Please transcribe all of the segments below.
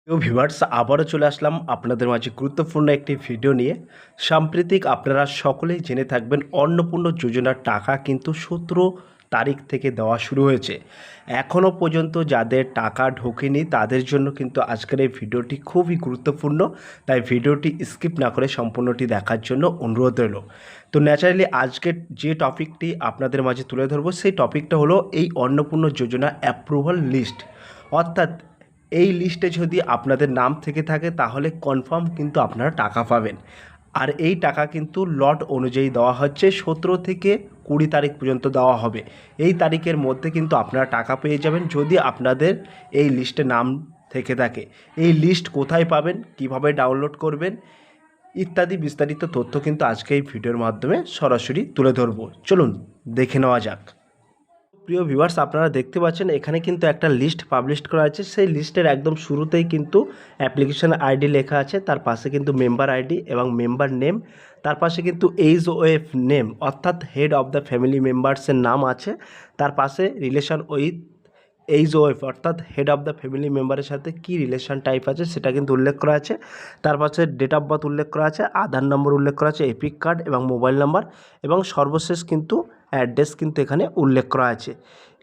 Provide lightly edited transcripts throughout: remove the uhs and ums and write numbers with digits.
Viewers আবারও চলে আসলাম আপনাদের মাঝে গুরুত্বপূর্ণ একটি ভিডিও নিয়ে। সাম্প্রতিক আপনারা সকলেই জেনে থাকবেন অন্নপূর্ণা যোজনার টাকা কিন্তু 17 তারিখ থেকে দেওয়া শুরু হয়েছে। এখনও পর্যন্ত যাদের টাকা ঢোকেনি তাদের জন্য কিন্তু আজকের এই ভিডিওটি খুবই গুরুত্বপূর্ণ, তাই ভিডিওটি স্কিপ না করে সম্পূর্ণটি দেখার জন্য অনুরোধ রইল। তো ন্যাচারালি আজকের যে টপিকটি আপনাদের মাঝে তুলে ধরবো সেই টপিকটা হলো এই অন্নপূর্ণা যোজনা অ্যাপ্রুভাল লিস্ট। অর্থাৎ এই লিস্টে যদি আপনাদের নাম থেকে থাকে তাহলে কনফার্ম কিন্তু আপনারা টাকা পাবেন। আর এই টাকা কিন্তু লট অনুযায়ী দেওয়া হচ্ছে, 17 থেকে 20 তারিখ পর্যন্ত দেওয়া হবে। এই তারিখের মধ্যে কিন্তু আপনারা টাকা পেয়ে যাবেন যদি আপনাদের এই লিস্টে নাম থেকে থাকে। এই লিস্ট কোথায় পাবেন, কিভাবে ডাউনলোড করবেন ইত্যাদি বিস্তারিত তথ্য কিন্তু আজকে এই ভিডিওর মাধ্যমে সরাসরি তুলে ধরব। চলুন দেখে নেওয়া যাক। প্রিয় ভিউয়ার্স, আপনারা দেখতে পাচ্ছেন এখানে কিন্তু একটা লিস্ট পাবলিশ করা আছে। সেই লিস্টের একদম শুরুতেই কিন্তু অ্যাপ্লিকেশন আইডি লেখা আছে, তার পাশে কিন্তু মেম্বার আইডি এবং মেম্বার নেম, তার পাশে কিন্তু এইচওএফ নেম অর্থাৎ হেড অফ দ্য ফ্যামিলি মেম্বার্সের নাম আছে, তার পাশে রিলেশন উইথ এইচওএফ অর্থাৎ হেড অফ দ্য ফ্যামিলি মেম্বারের সাথে কী রিলেশন টাইপ আছে সেটা কিন্তু উল্লেখ করা আছে, তার পাশে ডেট অফ বার্থ উল্লেখ করা আছে, আধার নম্বর উল্লেখ করা আছে, এপিক কার্ড এবং মোবাইল নাম্বার এবং সর্বশেষ কিন্তু অ্যাড্রেস কিন্তু এখানে উল্লেখ করা আছে।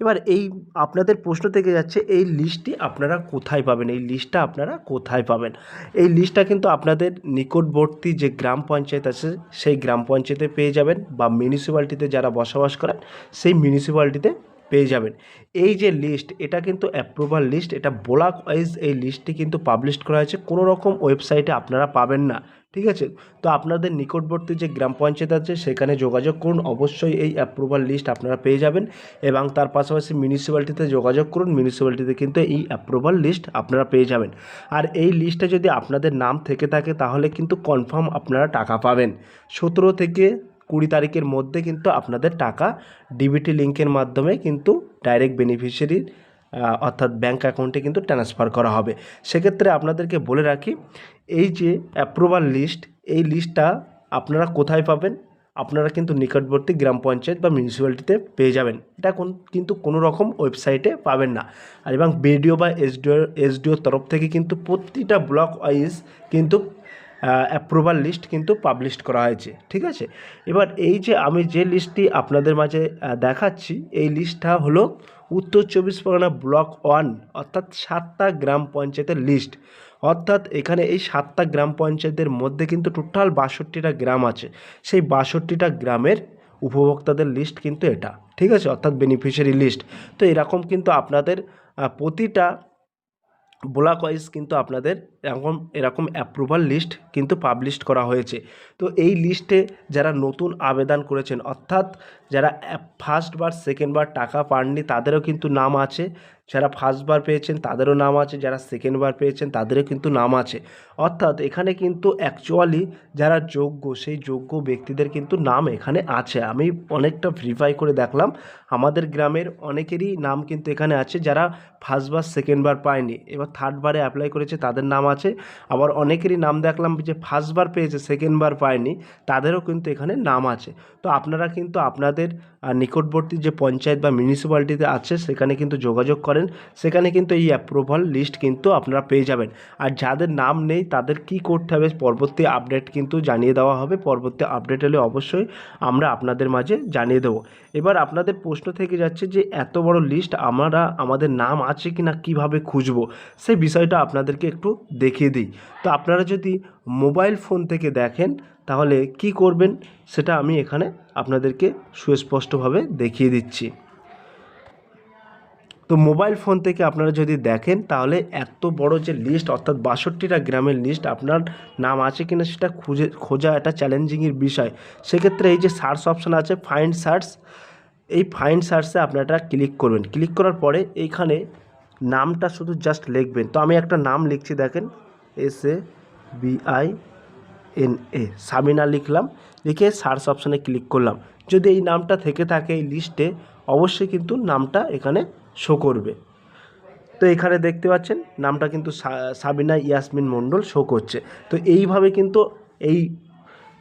এবার এই আপনাদের প্রশ্ন থেকে যাচ্ছে এই লিস্টটি আপনারা কোথায় পাবেন, এই লিস্টটা আপনারা কোথায় পাবেন। এই লিস্টটা কিন্তু আপনাদের নিকটবর্তী যে গ্রাম পঞ্চায়েত আছে সেই গ্রাম পঞ্চায়েতে পেয়ে যাবেন, বা মিউনিসিপ্যালিটিতে যারা বসবাস করেন সেই মিউনিসিপ্যালিটিতে পেয়ে যাবেন। এই যে লিস্ট এটা কিন্তু অ্যাপ্রুভাল লিস্ট, এটা ব্লক ওয়াইজ এই লিস্টটি কিন্তু পাবলিশ করা হয়েছে, কোনো রকম ওয়েবসাইটে আপনারা পাবেন না, ঠিক আছে। তো আপনাদের নিকটবর্তী যে গ্রাম পঞ্চায়েত আছে সেখানে যোগাযোগ করুন, অবশ্যই এই অ্যাপ্রুভাল লিস্ট আপনারা পেয়ে যাবেন। এবং তার পাশাপাশি মিউনিসিপ্যালিটিতে যোগাযোগ করুন, মিউনিসিপ্যালিটিতে কিন্তু এই অ্যাপ্রুভাল লিস্ট আপনারা পেয়ে যাবেন। আর এই লিস্টে যদি আপনাদের নাম থেকে থাকে তাহলে কিন্তু কনফার্ম আপনারা টাকা পাবেন। 17 থেকে 20 তারিখের মধ্যে কিন্তু আপনাদের টাকা ডিবিটি লিঙ্কের মাধ্যমে কিন্তু ডাইরেক্ট বেনিফিশিয়ারির অর্থাৎ ব্যাঙ্ক অ্যাকাউন্টে কিন্তু ট্রান্সফার করা হবে। সেক্ষেত্রে আপনাদেরকে বলে রাখি, এই যে অ্যাপ্রুভাল লিস্ট, এই লিস্টটা আপনারা কোথায় পাবেন, আপনারা কিন্তু নিকটবর্তী গ্রাম পঞ্চায়েত বা মিউনিসিপ্যালিটিতে পেয়ে যাবেন। এটা কিন্তু কোনো রকম ওয়েবসাইটে পাবেন না। আর এবং বিডিও বা এসডিওর তরফ থেকে কিন্তু প্রতিটা ব্লক ওয়াইজ কিন্তু অ্যাপ্রুভাল লিস্ট কিন্তু পাবলিশ করা হয়েছে, ঠিক আছে। এবার এই যে আমি যে লিস্টটি আপনাদের মাঝে দেখাচ্ছি, এই লিস্টটা হলো উত্তর 24 পরগনা ব্লক 1 অর্থাৎ 7টা গ্রাম পঞ্চায়েতের লিস্ট। অর্থাৎ এখানে এই 7টা গ্রাম পঞ্চায়েতের মধ্যে কিন্তু টোটাল 62টা গ্রাম আছে, সেই 62টা গ্রামের উপভোক্তাদের লিস্ট কিন্তু এটা, ঠিক আছে, অর্থাৎ বেনিফিশিয়ারি লিস্ট। তো এরকম কিন্তু আপনাদের প্রতিটা ব্লক ওয়াইজ কিন্তু আপনাদের এরকম অ্যাপ্রুভাল লিস্ট কিন্তু পাবলিশ করা হয়েছে। তো এই লিস্টে যারা নতুন আবেদন করেছেন অর্থাৎ যারা ফার্স্টবার সেকেন্ডবার টাকা পাননি তাদেরও কিন্তু নাম আছে, যারা ফার্স্টবার পেয়েছেন তাদেরও নাম আছে, যারা সেকেন্ডবার পেয়েছেন তাদেরও কিন্তু নাম আছে। অর্থাৎ এখানে কিন্তু অ্যাকচুয়ালি যারা যোগ্য সেই যোগ্য ব্যক্তিদের কিন্তু নাম এখানে আছে। আমি অনেকটা ভেরিফাই করে দেখলাম, আমাদের গ্রামের অনেকেরই নাম কিন্তু এখানে আছে, যারা ফার্স্টবার সেকেন্ডবার পায়নি এবার থার্ডবারে অ্যাপ্লাই করেছে তাদের নাম আছে। আবার অনেকেরই নাম দেখলাম যে ফার্স্টবার পেয়েছে সেকেন্ডবার পায়নি, তাদেরও কিন্তু এখানে নাম আছে। তো আপনারা কিন্তু আপনাদের নিকটবর্তী যে পঞ্চায়েত বা মিউনিসিপ্যালিটিতে আছে সেখানে কিন্তু যোগাযোগ করেন, সেখানে কিন্তু এই অ্যাপ্রুভাল লিস্ট কিন্তু আপনারা পেয়ে যাবেন। আর যাদের নাম নেই তাদের কি করতে হবে পরবর্তী আপডেট কিন্তু জানিয়ে দেওয়া হবে, পরবর্তী আপডেট হলে অবশ্যই আমরা আপনাদের মাঝে জানিয়ে দেবো। এবার আপনাদের প্রশ্ন থেকে যাচ্ছে যে এত বড় লিস্ট আমাদের নাম আছে কি না কীভাবে খুঁজবো, সেই বিষয়টা আপনাদেরকে একটু দেখিয়ে দিই। তো আপনারা যদি মোবাইল ফোন থেকে দেখেন তাহলে কি করবেন সেটা আমি এখানে আপনাদেরকে সুস্পষ্টভাবে দেখিয়ে দিচ্ছি। তো মোবাইল ফোন থেকে আপনারা যদি দেখেন তাহলে এত বড় যে লিস্ট অর্থাৎ 62টা গ্রামের লিস্ট আপনার নাম আছে কিনা সেটা খোঁজা একটা চ্যালেঞ্জিংয়ের বিষয়। সেক্ষেত্রে এই যে সার্চ অপশান আছে ফাইন্ড সার্চ, এই ফাইন্ড সার্চে আপনারা ক্লিক করবেন। ক্লিক করার পরে এইখানে নামটা শুধু জাস্ট লিখবেন। তো আমি একটা নাম লিখছি, দেখেন SABINA সাবিনা লিখলাম, লিখে সার্চ অপশানে ক্লিক করলাম। যদি এই নামটা থেকে থাকে এই লিস্টে অবশ্যই কিন্তু নামটা এখানে শো করবে। তো এখানে দেখতে পাচ্ছেন নামটা কিন্তু সাবিনা ইয়াসমিন মণ্ডল শো করছে। তো এইভাবে কিন্তু এই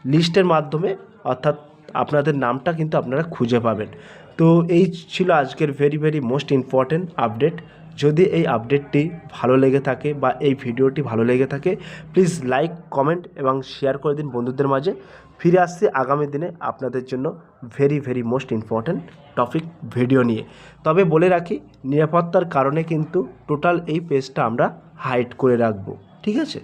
লিস্টের মাধ্যমে অর্থাৎ আপনাদের নামটা কিন্তু আপনারা খুঁজে পাবেন। তো এই ছিল আজকের ভেরি মোস্ট ইম্পর্টেন্ট আপডেট। যদি এই আপডেটটি ভালো লেগে থাকে বা এই ভিডিওটি ভালো লেগে থাকে প্লিজ লাইক, কমেন্ট এবং শেয়ার করে দিন বন্ধুদের মাঝে। ফিরে আসছি আগামী দিনে আপনাদের জন্য very most important topic video নিয়ে। তবে বলে রাখি, নিরাপত্তার কারণে কিন্তু টোটাল এই পেজটা আমরা হাইড করে রাখবো, ঠিক আছে।